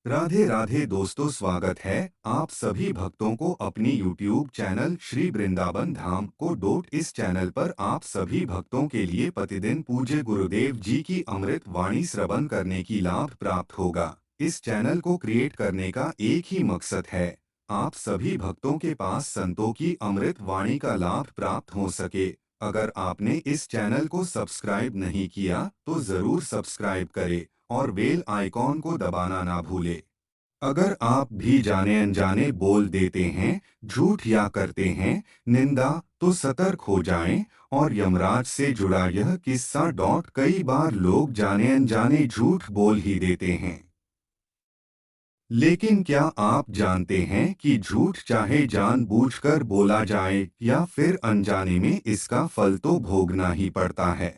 राधे राधे दोस्तों, स्वागत है आप सभी भक्तों को अपनी YouTube चैनल श्री वृंदावन धाम को डोट। इस चैनल पर आप सभी भक्तों के लिए प्रतिदिन पूज्य गुरुदेव जी की अमृत वाणी श्रवण करने की लाभ प्राप्त होगा। इस चैनल को क्रिएट करने का एक ही मकसद है, आप सभी भक्तों के पास संतों की अमृत वाणी का लाभ प्राप्त हो सके। अगर आपने इस चैनल को सब्सक्राइब नहीं किया तो जरूर सब्सक्राइब करें और बेल आइकॉन को दबाना ना भूले। अगर आप भी जाने अनजाने बोल देते हैं, झूठ या करते हैं निंदा, तो सतर्क हो जाएं। और यमराज से जुड़ा यह किस्सा कई बार लोग जाने अनजाने झूठ बोल ही देते हैं, लेकिन क्या आप जानते हैं कि झूठ चाहे जानबूझकर बोला जाए या फिर अनजाने में, इसका फल तो भोगना ही पड़ता है।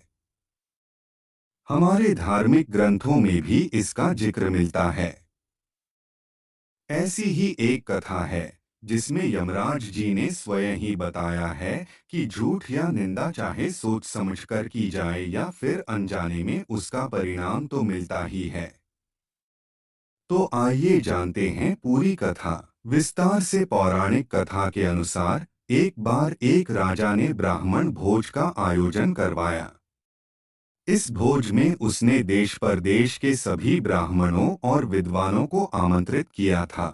हमारे धार्मिक ग्रंथों में भी इसका जिक्र मिलता है। ऐसी ही एक कथा है जिसमें यमराज जी ने स्वयं ही बताया है कि झूठ या निंदा चाहे सोच समझकर की जाए या फिर अनजाने में, उसका परिणाम तो मिलता ही है। तो आइए जानते हैं पूरी कथा विस्तार से। पौराणिक कथा के अनुसार एक बार एक राजा ने ब्राह्मण भोज का आयोजन करवाया। इस भोज में उसने देश परदेश के सभी ब्राह्मणों और विद्वानों को आमंत्रित किया था।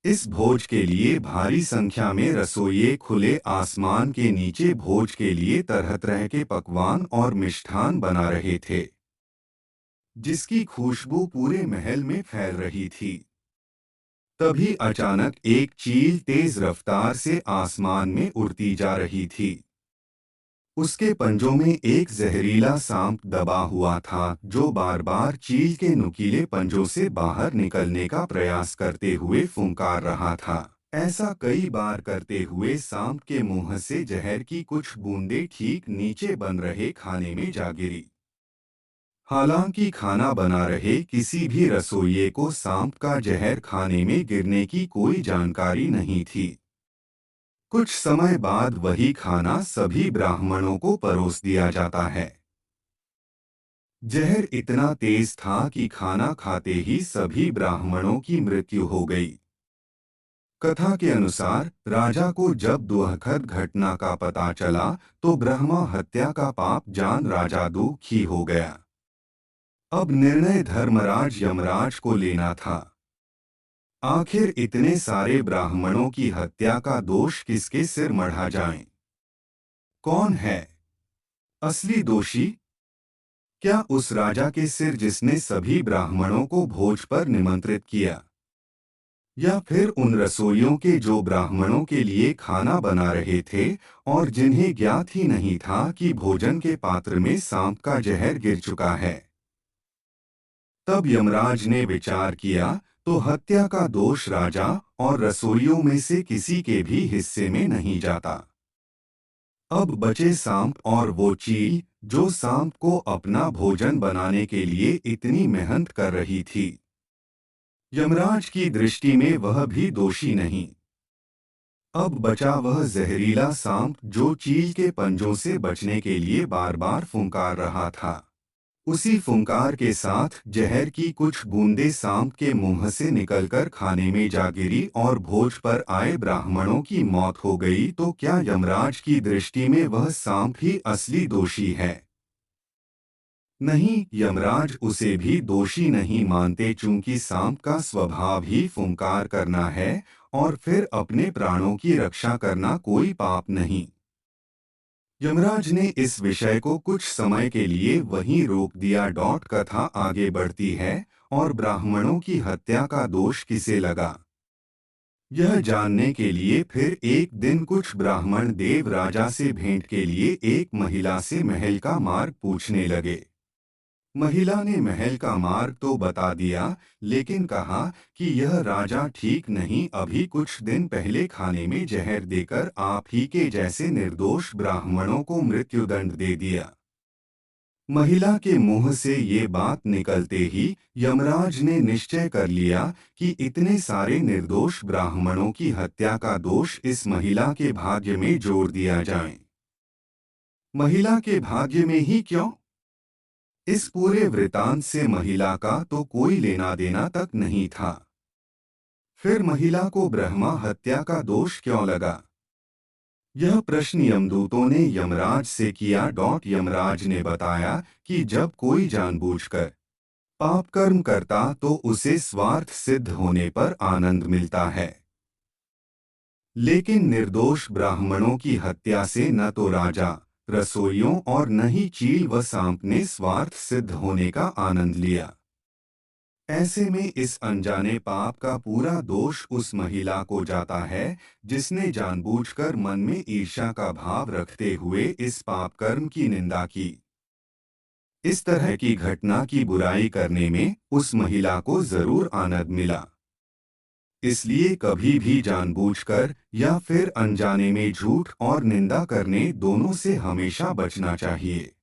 इस भोज के लिए भारी संख्या में रसोइये खुले आसमान के नीचे भोज के लिए तरह तरह के पकवान और मिष्ठान बना रहे थे, जिसकी खुशबू पूरे महल में फैल रही थी। तभी अचानक एक चील तेज रफ्तार से आसमान में उड़ती जा रही थी। उसके पंजों में एक जहरीला सांप दबा हुआ था, जो बार बार चील के नुकीले पंजों से बाहर निकलने का प्रयास करते हुए फुंकार रहा था। ऐसा कई बार करते हुए सांप के मुंह से जहर की कुछ बूंदें ठीक नीचे बन रहे खाने में जा गिरी। हालांकि खाना बना रहे किसी भी रसोइये को सांप का जहर खाने में गिरने की कोई जानकारी नहीं थी। कुछ समय बाद वही खाना सभी ब्राह्मणों को परोस दिया जाता है। जहर इतना तेज था कि खाना खाते ही सभी ब्राह्मणों की मृत्यु हो गई। कथा के अनुसार राजा को जब दुखद घटना का पता चला तो ब्रह्मा हत्या का पाप जान राजा दुखी हो गया। अब निर्णय धर्मराज यमराज को लेना था। आखिर इतने सारे ब्राह्मणों की हत्या का दोष किसके सिर मढ़ा जाए? कौन है असली दोषी? क्या उस राजा के सिर जिसने सभी ब्राह्मणों को भोज पर निमंत्रित किया, या फिर उन रसोइयों के जो ब्राह्मणों के लिए खाना बना रहे थे और जिन्हें ज्ञात ही नहीं था कि भोजन के पात्र में सांप का जहर गिर चुका है? तब यमराज ने विचार किया तो हत्या का दोष राजा और रसोइयों में से किसी के भी हिस्से में नहीं जाता। अब बचे सांप और वो चील जो सांप को अपना भोजन बनाने के लिए इतनी मेहनत कर रही थी। यमराज की दृष्टि में वह भी दोषी नहीं। अब बचा वह जहरीला सांप जो चील के पंजों से बचने के लिए बार बार फुंकार रहा था। उसी फुंकार के साथ जहर की कुछ बूंदें सांप के मुंह से निकलकर खाने में जा गिरी और भोज पर आए ब्राह्मणों की मौत हो गई। तो क्या यमराज की दृष्टि में वह सांप ही असली दोषी है? नहीं, यमराज उसे भी दोषी नहीं मानते, चूंकि सांप का स्वभाव ही फुंकार करना है और फिर अपने प्राणों की रक्षा करना कोई पाप नहीं। यमराज ने इस विषय को कुछ समय के लिए वहीं रोक दिया। कथा आगे बढ़ती है और ब्राह्मणों की हत्या का दोष किसे लगा, यह जानने के लिए फिर एक दिन कुछ ब्राह्मण देव राजा से भेंट के लिए एक महिला से महल का मार्ग पूछने लगे। महिला ने महल का मार्ग तो बता दिया, लेकिन कहा कि यह राजा ठीक नहीं, अभी कुछ दिन पहले खाने में जहर देकर आप ही के जैसे निर्दोष ब्राह्मणों को मृत्युदंड दे दिया। महिला के मुंह से ये बात निकलते ही यमराज ने निश्चय कर लिया कि इतने सारे निर्दोष ब्राह्मणों की हत्या का दोष इस महिला के भाग्य में जोड़ दिया जाए। महिला के भाग्य में ही क्यों? इस पूरे वृतांत से महिला का तो कोई लेना देना तक नहीं था। फिर महिला को ब्रह्मा हत्या का दोष क्यों लगा? यह प्रश्न यमदूतों ने यमराज से किया। यमराज ने बताया कि जब कोई जानबूझकर पाप कर्म करता तो उसे स्वार्थ सिद्ध होने पर आनंद मिलता है, लेकिन निर्दोष ब्राह्मणों की हत्या से न तो राजा, रसोइयों और न ही चील व सांप ने स्वार्थ सिद्ध होने का आनंद लिया। ऐसे में इस अनजाने पाप का पूरा दोष उस महिला को जाता है जिसने जानबूझकर मन में ईर्ष्या का भाव रखते हुए इस पाप कर्म की निंदा की। इस तरह की घटना की बुराई करने में उस महिला को जरूर आनंद मिला। इसलिए कभी भी जानबूझकर या फिर अनजाने में झूठ और निंदा करने दोनों से हमेशा बचना चाहिए।